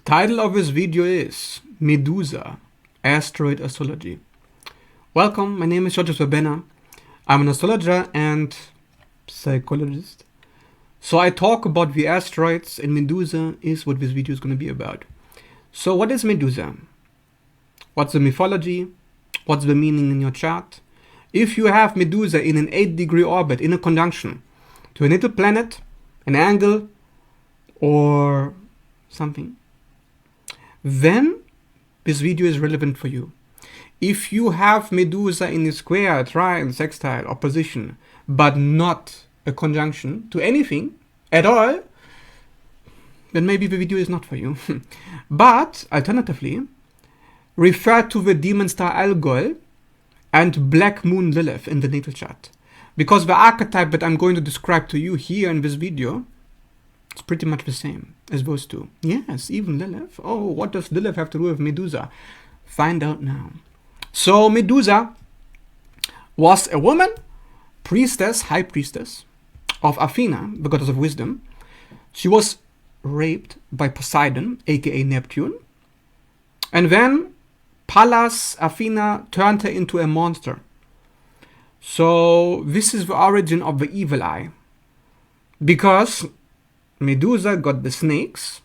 Title of this video is Medusa, Asteroid Astrology. Welcome, my name is George Verbena. I'm an astrologer and psychologist. So I talk about the asteroids, and Medusa is what this video is going to be about. So what is Medusa? What's the mythology? What's the meaning in your chart? If you have Medusa in an 8-degree orbit in a conjunction to a natal planet, an angle, or something, then this video is relevant for you. If you have Medusa in a square, trine, sextile, opposition, but not a conjunction to anything at all, then maybe the video is not for you. But alternatively, refer to the demon star Algol and black moon Lilith in the natal chart, because the archetype that I'm going to describe to you here in this video, it's pretty much the same as those two. Yes, even Lilith. Oh, what does Lilith have to do with Medusa? Find out now. So Medusa was a woman, priestess, high priestess of Athena, the goddess of wisdom. She was raped by Poseidon, aka Neptune. And then Pallas Athena turned her into a monster. So this is the origin of the evil eye. Because Medusa got the snakes,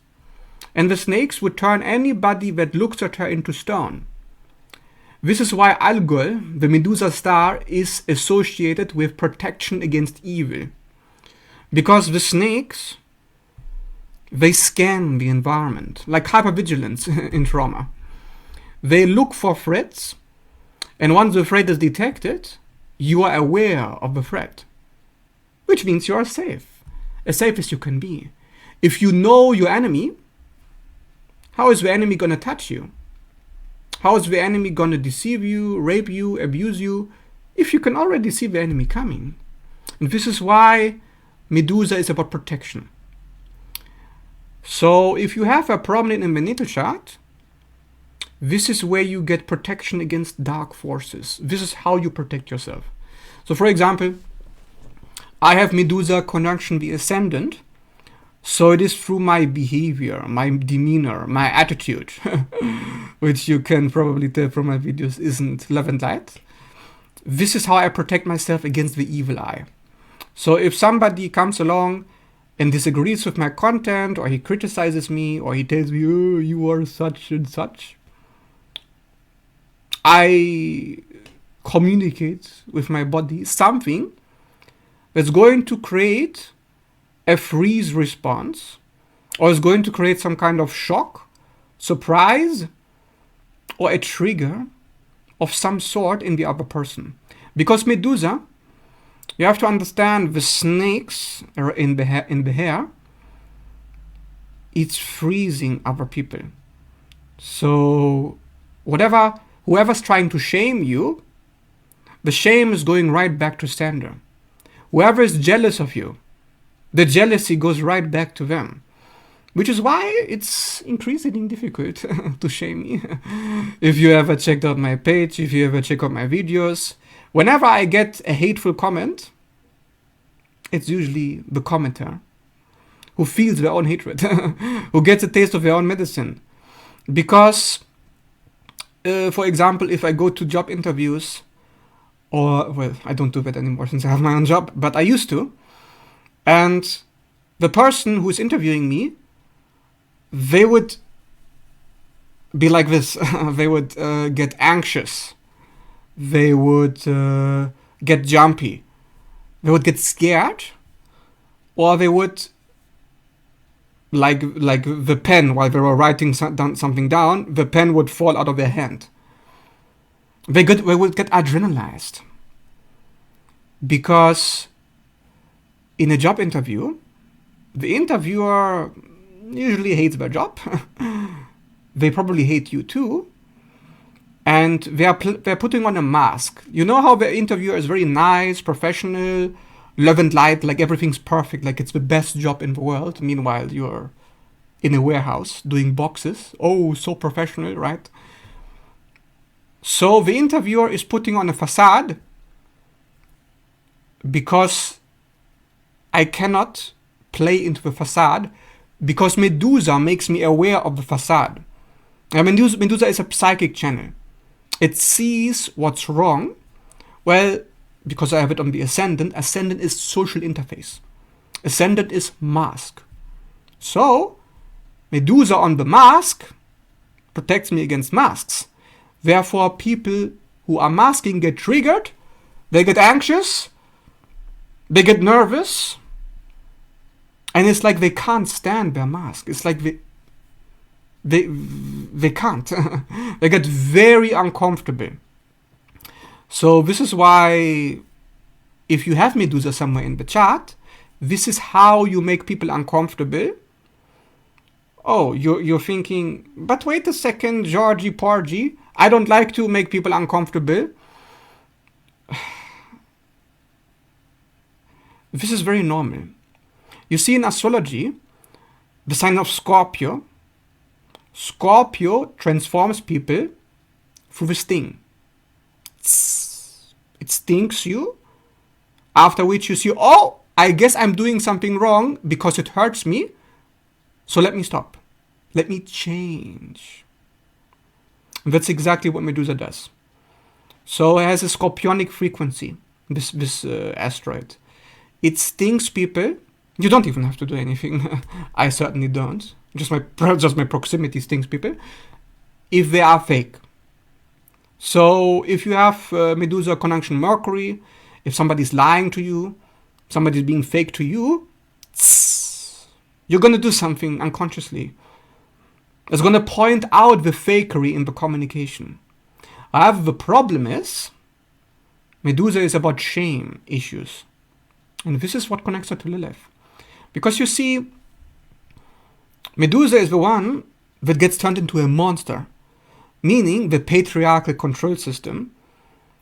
and the snakes would turn anybody that looks at her into stone. This is why Algol, the Medusa star, is associated with protection against evil. Because the snakes, they scan the environment, like hypervigilance in trauma. They look for threats, and once the threat is detected, you are aware of the threat, which means you are safe. As safe as you can be. If you know your enemy, how is the enemy going to touch you? How is the enemy going to deceive you, rape you, abuse you, if you can already see the enemy coming? And this is why Medusa is about protection. So if you have a prominent in the natal chart, this is where you get protection against dark forces. This is how you protect yourself. So for example, I have Medusa conjunction the ascendant, so it is through my behavior, my demeanor, my attitude, which you can probably tell from my videos isn't love and light. This is how I protect myself against the evil eye. So if somebody comes along and disagrees with my content, or he criticizes me, or he tells me, oh, you are such and such, I communicate with my body something that's going to create a freeze response, or is going to create some kind of shock, surprise, or a trigger of some sort in the other person. Because Medusa, you have to understand, the snakes are in the hair, it's freezing other people. So whoever's trying to shame you, the shame is going right back to sender. Whoever is jealous of you, the jealousy goes right back to them. Which is why it's increasingly difficult to shame me. If you ever checked out my page, if you ever check out my videos, whenever I get a hateful comment, it's usually the commenter who feels their own hatred, who gets a taste of their own medicine. Because, for example, if I go to job interviews, or, well, I don't do that anymore since I have my own job, but I used to. And the person who's interviewing me, they would be like this. They would get anxious. They would get jumpy. They would get scared. Or they would, like the pen, while they were writing something down, the pen would fall out of their hand. They would get adrenalized. Because in a job interview, the interviewer usually hates their job. They probably hate you too. And they're putting on a mask. You know how the interviewer is very nice, professional, love and light, like everything's perfect, like it's the best job in the world. Meanwhile, you're in a warehouse doing boxes. Oh, so professional, right? So the interviewer is putting on a facade because I cannot play into the facade because Medusa makes me aware of the facade. Medusa is a psychic channel. It sees what's wrong. Well, because I have it on the ascendant is social interface. Ascendant is mask. So, Medusa on the mask protects me against masks. Therefore, people who are masking get triggered, they get anxious, they get nervous, and it's like they can't stand their mask. It's like they can't. They get very uncomfortable. So this is why, if you have Medusa somewhere in the chart, this is how you make people uncomfortable. Oh, you're thinking, but wait a second, Georgie Porgy, I don't like to make people uncomfortable. This is very normal. You see, in astrology, the sign of Scorpio transforms people through the sting. It stings you, after which you see, oh, I guess I'm doing something wrong because it hurts me, so let me stop. Let me change. And that's exactly what Medusa does. So it has a scorpionic frequency, this asteroid. It stings people. You don't even have to do anything. I certainly don't. Just my proximity stings people if they are fake. So if you have Medusa conjunction Mercury, if somebody's lying to you, somebody's being fake to you, you're going to do something unconsciously. It's going to point out the fakery in the communication. However, the problem is, Medusa is about shame issues. And this is what connects her to Lilith. Because you see, Medusa is the one that gets turned into a monster. Meaning the patriarchal control system,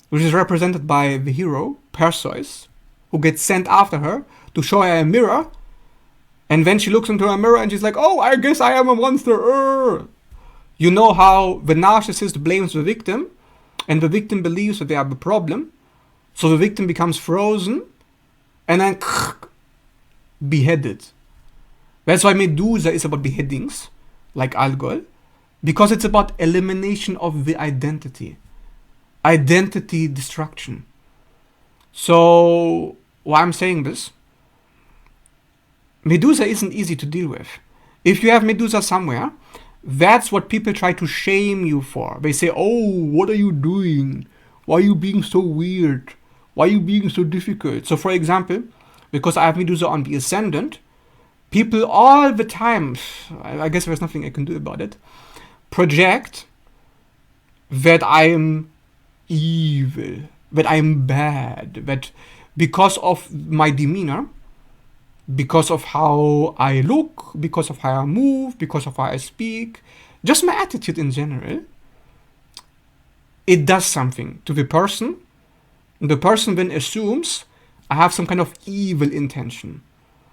which is represented by the hero, Perseus, who gets sent after her to show her a mirror. And then she looks into a mirror and she's like, oh, I guess I am a monster. You know how the narcissist blames the victim, and the victim believes that they are the problem. So the victim becomes frozen and then beheaded. That's why Medusa is about beheadings, like Algol, because it's about elimination of the identity destruction. So why I'm saying this, Medusa isn't easy to deal with. If you have Medusa somewhere, that's what people try to shame you for. They say, oh, what are you doing? Why are you being so weird? Why are you being so difficult? So for example, because I have Medusa on the ascendant, people all the time, I guess there's nothing I can do about it, project that I am evil, that I am bad, that because of my demeanor, because of how I look, because of how I move, because of how I speak, just my attitude in general, it does something to the person. The person then assumes I have some kind of evil intention.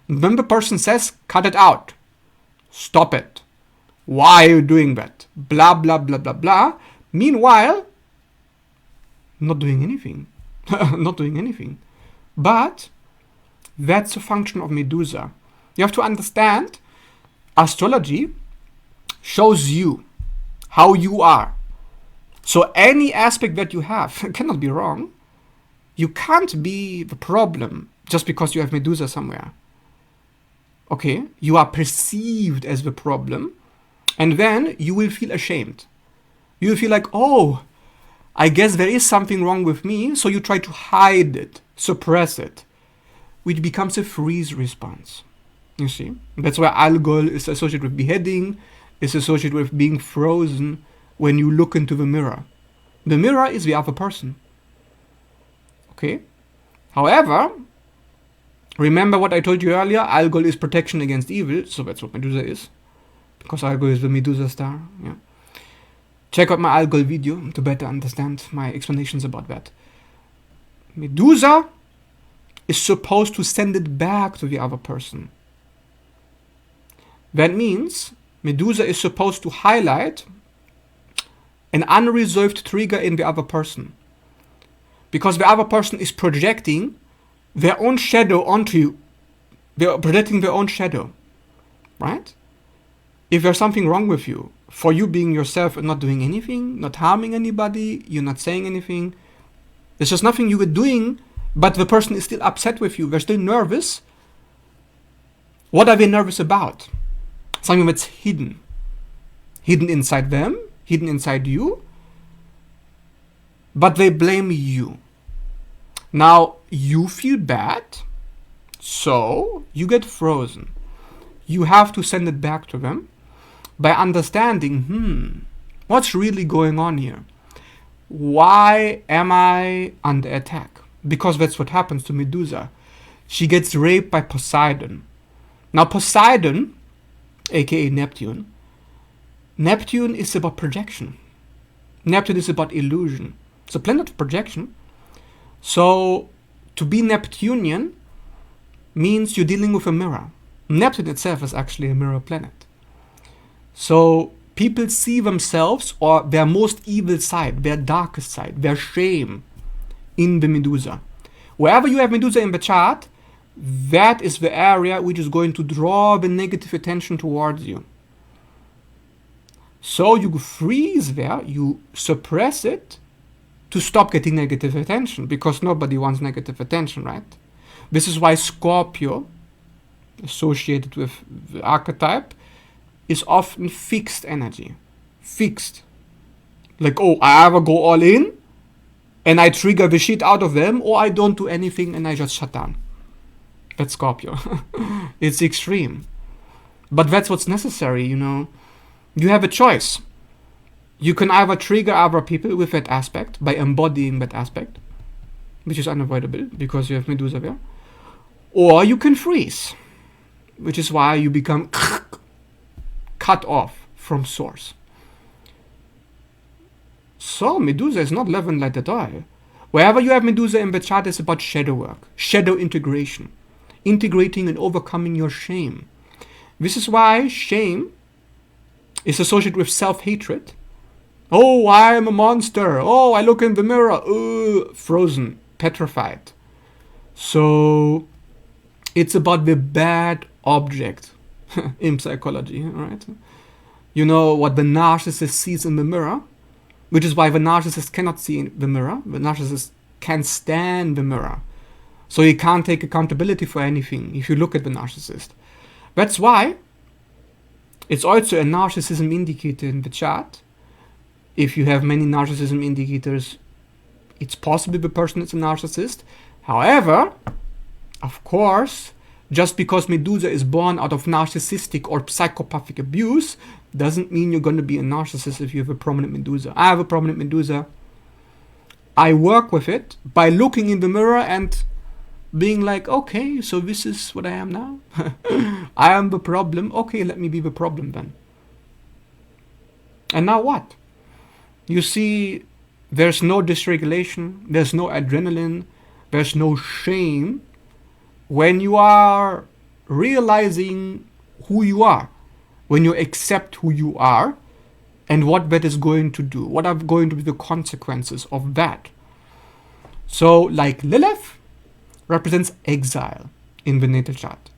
And then the person says, cut it out. Stop it. Why are you doing that? Blah, blah, blah, blah, blah. Meanwhile, not doing anything. Not doing anything. But that's a function of Medusa. You have to understand, astrology shows you how you are. So any aspect that you have cannot be wrong. You can't be the problem just because you have Medusa somewhere. Okay? You are perceived as the problem, and then you will feel ashamed. You will feel like, oh, I guess there is something wrong with me, so you try to hide it, suppress it, which becomes a freeze response. You see? That's why Algol is associated with beheading, is associated with being frozen when you look into the mirror. The mirror is the other person. Okay? However, remember what I told you earlier, Algol is protection against evil, so that's what Medusa is. Because Algol is the Medusa star. Yeah. Check out my Algol video to better understand my explanations about that. Medusa is supposed to send it back to the other person. That means Medusa is supposed to highlight an unresolved trigger in the other person. Because the other person is projecting their own shadow onto you. They are projecting their own shadow. right? If there's something wrong with you, for you being yourself and not doing anything, not harming anybody, you're not saying anything, there's just nothing you were doing, but the person is still upset with you, they're still nervous. What are they nervous about? Something that's hidden. Hidden inside them, hidden inside you, but they blame you. Now, you feel bad, so you get frozen. You have to send it back to them by understanding, what's really going on here? Why am I under attack? Because that's what happens to Medusa. She gets raped by Poseidon. Now, Poseidon, aka Neptune is about projection. Neptune is about illusion. It's a planet of projection. So, to be Neptunian means you're dealing with a mirror. Neptune itself is actually a mirror planet. So, people see themselves, or their most evil side, their darkest side, their shame, in the Medusa. Wherever you have Medusa in the chart, that is the area which is going to draw the negative attention towards you. So you freeze there, you suppress it to stop getting negative attention, because nobody wants negative attention, right? This is why Scorpio, associated with the archetype, is often fixed energy. Fixed. Like, oh, I either go all in and I trigger the shit out of them, or I don't do anything and I just shut down. That's Scorpio. It's extreme. But that's what's necessary, you know. You have a choice. You can either trigger other people with that aspect by embodying that aspect, which is unavoidable because you have Medusa there, or you can freeze, which is why you become cut off from source. So Medusa is not love and light at all. Wherever you have Medusa in the chart, is about shadow work, shadow integration, integrating and overcoming your shame. This is why shame is associated with self-hatred. Oh, I am a monster. Oh, I look in the mirror. Frozen, petrified. So it's about the bad object in psychology, right? You know what the narcissist sees in the mirror, which is why the narcissist cannot see in the mirror. The narcissist can't stand the mirror. So he can't take accountability for anything if you look at the narcissist. That's why it's also a narcissism indicator in the chart. If you have many narcissism indicators, it's possible the person is a narcissist. However, of course, just because Medusa is born out of narcissistic or psychopathic abuse doesn't mean you're going to be a narcissist if you have a prominent Medusa. I have a prominent Medusa. I work with it by looking in the mirror and being like, okay, so this is what I am now. I am the problem. Okay, let me be the problem then. And now what? You see, there's no dysregulation, there's no adrenaline, there's no shame when you are realizing who you are, when you accept who you are and what that is going to do, what are going to be the consequences of that. So, like Lilith represents exile in the natal chart.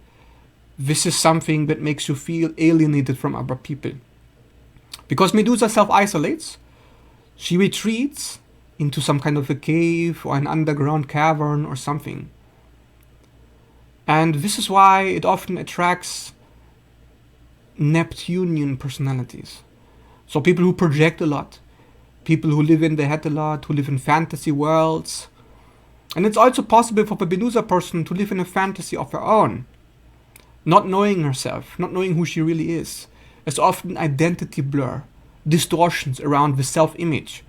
This is something that makes you feel alienated from other people. Because Medusa self-isolates, she retreats into some kind of a cave or an underground cavern or something. And this is why it often attracts Neptunian personalities. So people who project a lot, people who live in their head a lot, who live in fantasy worlds. And it's also possible for the Medusa person to live in a fantasy of her own, not knowing herself, not knowing who she really is. It's often identity blur, distortions around the self-image.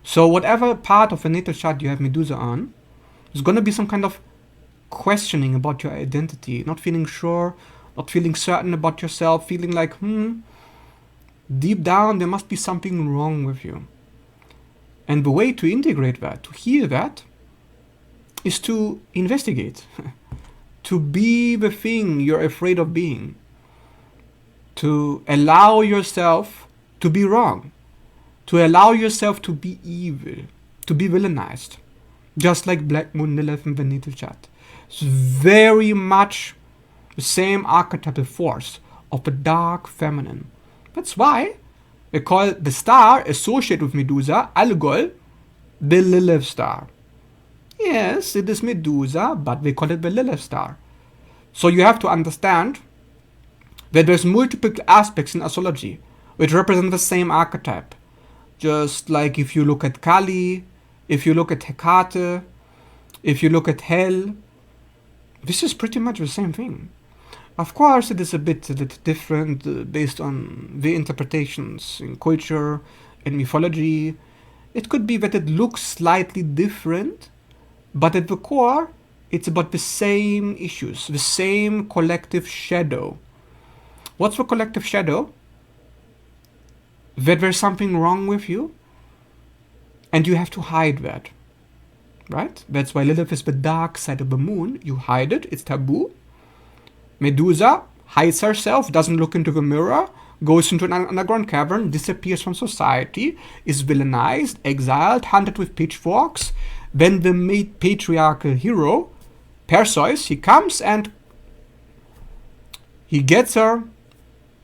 So whatever part of the natal chart you have Medusa on, there's going to be some kind of questioning about your identity, not feeling sure, not feeling certain about yourself, feeling like, deep down there must be something wrong with you. And the way to integrate that, to heal that, is to investigate, to be the thing you're afraid of being, to allow yourself to be wrong, to allow yourself to be evil, to be villainized, just like Black Moon Lilith in the natal chart. It's very much the same archetypal force of the dark feminine. That's why we call the star associated with Medusa, Algol, the Lilith star. Yes, it is Medusa, but we call it the Lilith star. So you have to understand that there's multiple aspects in astrology which represent the same archetype. Just like if you look at Kali, if you look at Hecate, if you look at Hel, this is pretty much the same thing. Of course, it is a bit different based on the interpretations in culture and mythology. It could be that it looks slightly different, but at the core, it's about the same issues, the same collective shadow. What's the collective shadow? That there's something wrong with you, and you have to hide that. Right? That's why Lilith is the dark side of the moon. You hide it, it's taboo. Medusa hides herself, doesn't look into the mirror, goes into an underground cavern, disappears from society, is villainized, exiled, hunted with pitchforks. Then the patriarchal hero, Perseus, he comes and he gets her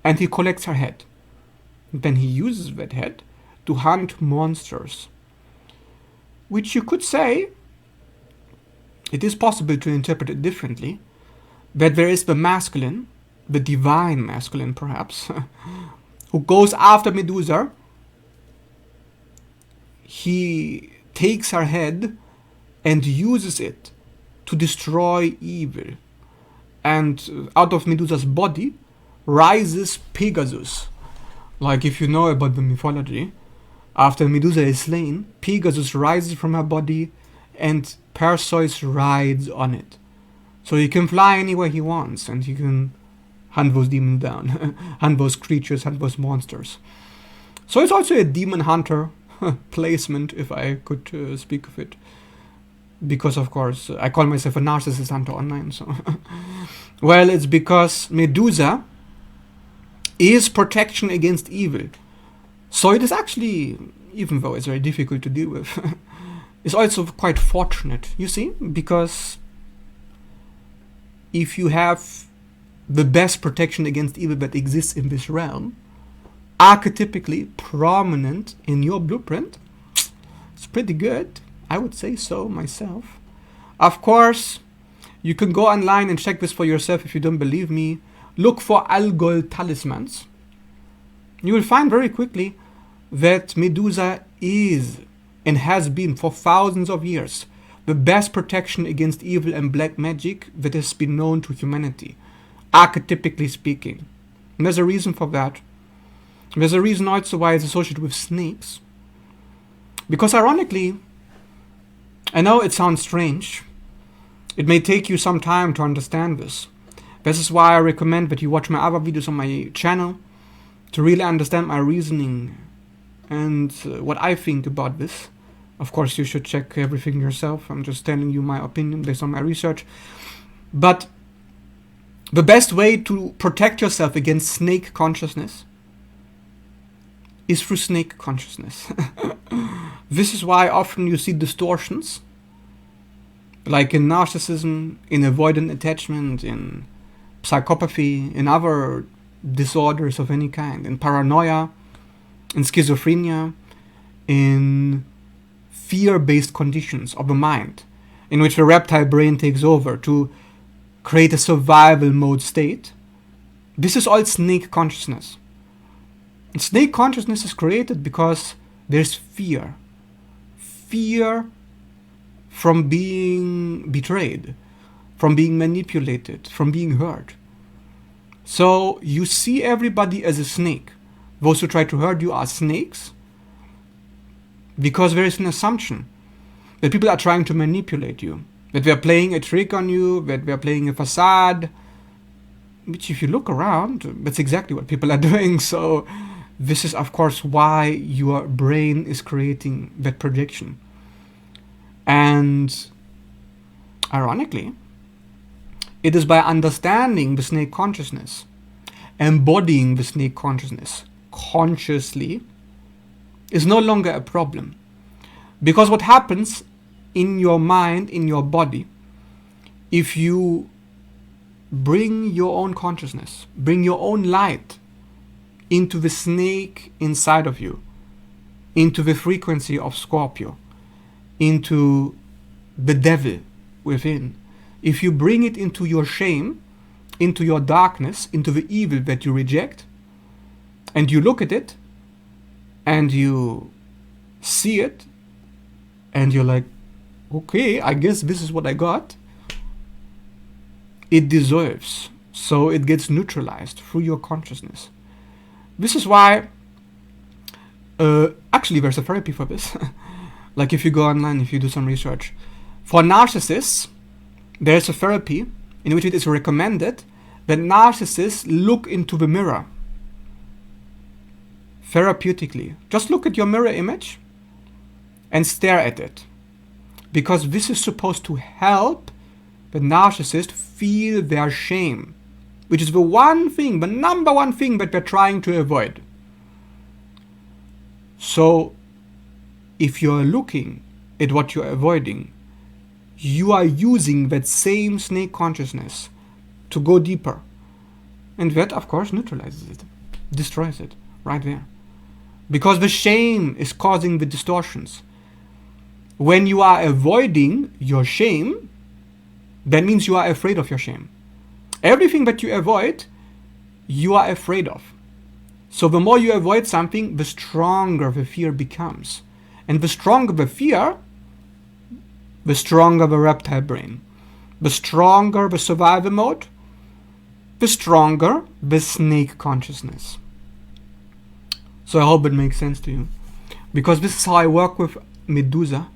and he collects her head. Then he uses that head to hunt monsters. Which you could say, it is possible to interpret it differently, that there is the masculine, the divine masculine perhaps, who goes after Medusa. He takes her head and uses it to destroy evil. And out of Medusa's body rises Pegasus. Like if you know about the mythology, after Medusa is slain, Pegasus rises from her body and Perseus rides on it. So he can fly anywhere he wants and he can hunt those demons down, hunt those creatures, hunt those monsters. So it's also a demon hunter placement, if I could speak of it. Because, of course, I call myself a narcissist hunter online. So, well, it's because Medusa is protection against evil. So it is actually, even though it's very difficult to deal with, it's also quite fortunate, you see, because if you have the best protection against evil that exists in this realm, archetypically prominent in your blueprint, it's pretty good. I would say so myself. Of course, you can go online and check this for yourself if you don't believe me. Look for Algol talismans. You will find very quickly that Medusa is and has been for thousands of years the best protection against evil and black magic that has been known to humanity, archetypically speaking. And there's a reason for that. There's a reason also why it's associated with snakes. Because ironically, I know it sounds strange. It may take you some time to understand this. This is why I recommend that you watch my other videos on my channel to really understand my reasoning and what I think about this. Of course, you should check everything yourself. I'm just telling you my opinion based on my research. But the best way to protect yourself against snake consciousness is through snake consciousness. This is why often you see distortions, like in narcissism, in avoidant attachment, in psychopathy, in other disorders of any kind, in paranoia, in schizophrenia, in fear-based conditions of the mind, in which the reptile brain takes over to create a survival mode state. This is all snake consciousness. And snake consciousness is created because there's fear. Fear from being betrayed, from being manipulated, from being hurt. So you see everybody as a snake. Those who try to hurt you are snakes because there is an assumption that people are trying to manipulate you, that they are playing a trick on you, that they are playing a facade, which if you look around, that's exactly what people are doing. So this is, of course, why your brain is creating that projection. And ironically, it is by understanding the snake consciousness, embodying the snake consciousness consciously, is no longer a problem. Because what happens in your mind, in your body, if you bring your own consciousness, bring your own light into the snake inside of you, into the frequency of Scorpio, into the devil within. If you bring it into your shame, into your darkness, into the evil that you reject, and you look at it, and you see it, and you're like, okay, I guess this is what I got, it dissolves. So it gets neutralized through your consciousness. This is why, actually there's a therapy for this. Like if you go online, if you do some research. For narcissists, there's a therapy in which it is recommended that narcissists look into the mirror therapeutically. Just look at your mirror image and stare at it. Because this is supposed to help the narcissist feel their shame, which is the one thing, the number one thing that we're trying to avoid. So if you're looking at what you're avoiding, you are using that same snake consciousness to go deeper. And that, of course, neutralizes it, destroys it right there. Because the shame is causing the distortions. When you are avoiding your shame, that means you are afraid of your shame. Everything that you avoid, you are afraid of. So the more you avoid something, the stronger the fear becomes. And the stronger the fear, the stronger the reptile brain. The stronger the survival mode, the stronger the snake consciousness. So I hope it makes sense to you. Because this is how I work with Medusa.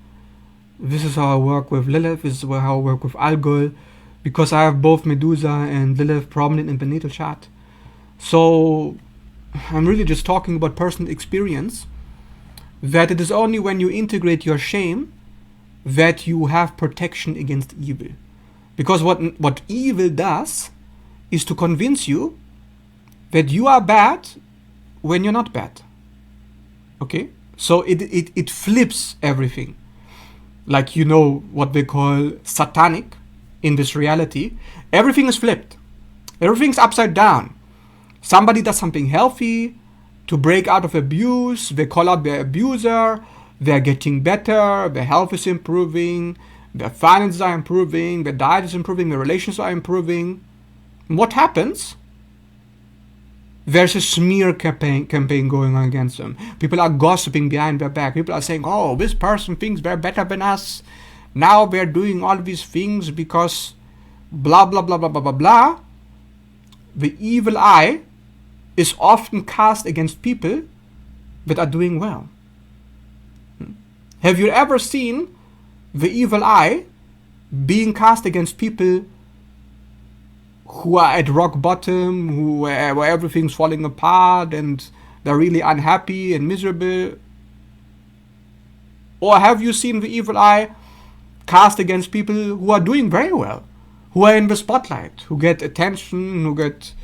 This is how I work with Lilith. This is how I work with Algol. Because I have both Medusa and Lilith prominent in the natal chart. So I'm really just talking about personal experience. That it is only when you integrate your shame that you have protection against evil. Because what evil does is to convince you that you are bad when you're not bad. Okay? So it flips everything. Like, you know what they call satanic in this reality. Everything is flipped. Everything's upside down. Somebody does something healthy to break out of abuse. They call out their abuser. They're getting better. Their health is improving. Their finances are improving. Their diet is improving. Their relations are improving. And what happens? There's a smear campaign going on against them. People are gossiping behind their back. People are saying, oh, this person thinks they're better than us. Now they're doing all these things because blah, blah, blah, blah, blah, blah, blah. The evil eye is often cast against people that are doing well. Have you ever seen the evil eye being cast against people who are at rock bottom, where everything's falling apart and they're really unhappy and miserable? Or have you seen the evil eye cast against people who are doing very well, who are in the spotlight, who get attention, who get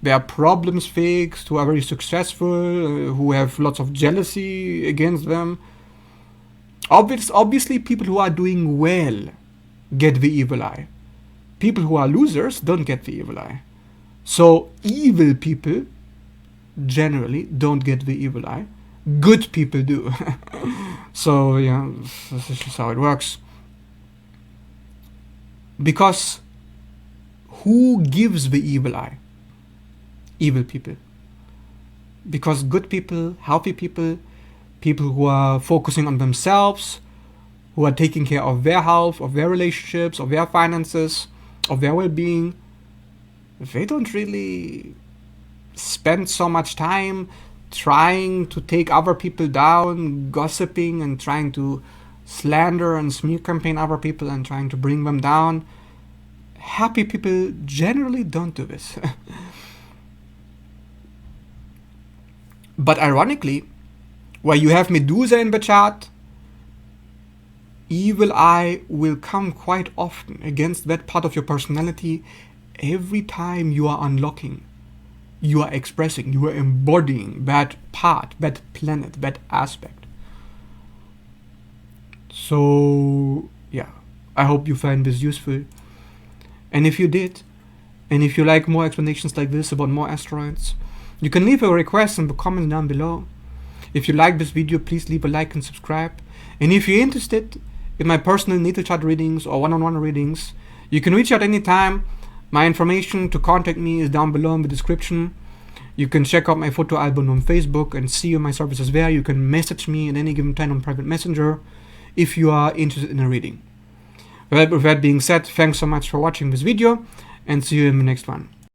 their problems fixed, who are very successful, who have lots of jealousy against them? Obviously, people who are doing well get the evil eye. People who are losers don't get the evil eye. So evil people generally don't get the evil eye. Good people do. So yeah, this is just how it works. Because who gives the evil eye? Evil people. Because good people, healthy people, people who are focusing on themselves, who are taking care of their health, of their relationships, of their finances, of their well-being, they don't really spend so much time trying to take other people down, gossiping and trying to slander and smear campaign other people and trying to bring them down. Happy people generally don't do this. But ironically, where you have Medusa in the chart, evil eye will come quite often against that part of your personality every time you are unlocking, you are expressing, you are embodying that part, that planet, that aspect. So yeah, I hope you find this useful. And if you did, And if you like more explanations like this about more asteroids, you can leave a request in the comments down below. If you like this video, please leave a like and subscribe. And if you're interested in my personal natal chart readings or one-on-one readings, you can reach out anytime. My information to contact me is down below in the description. You can check out my photo album on Facebook and see my services there. You can message me at any given time on private messenger if you are interested in a reading. Well, with that being said, thanks so much for watching this video and see you in the next one.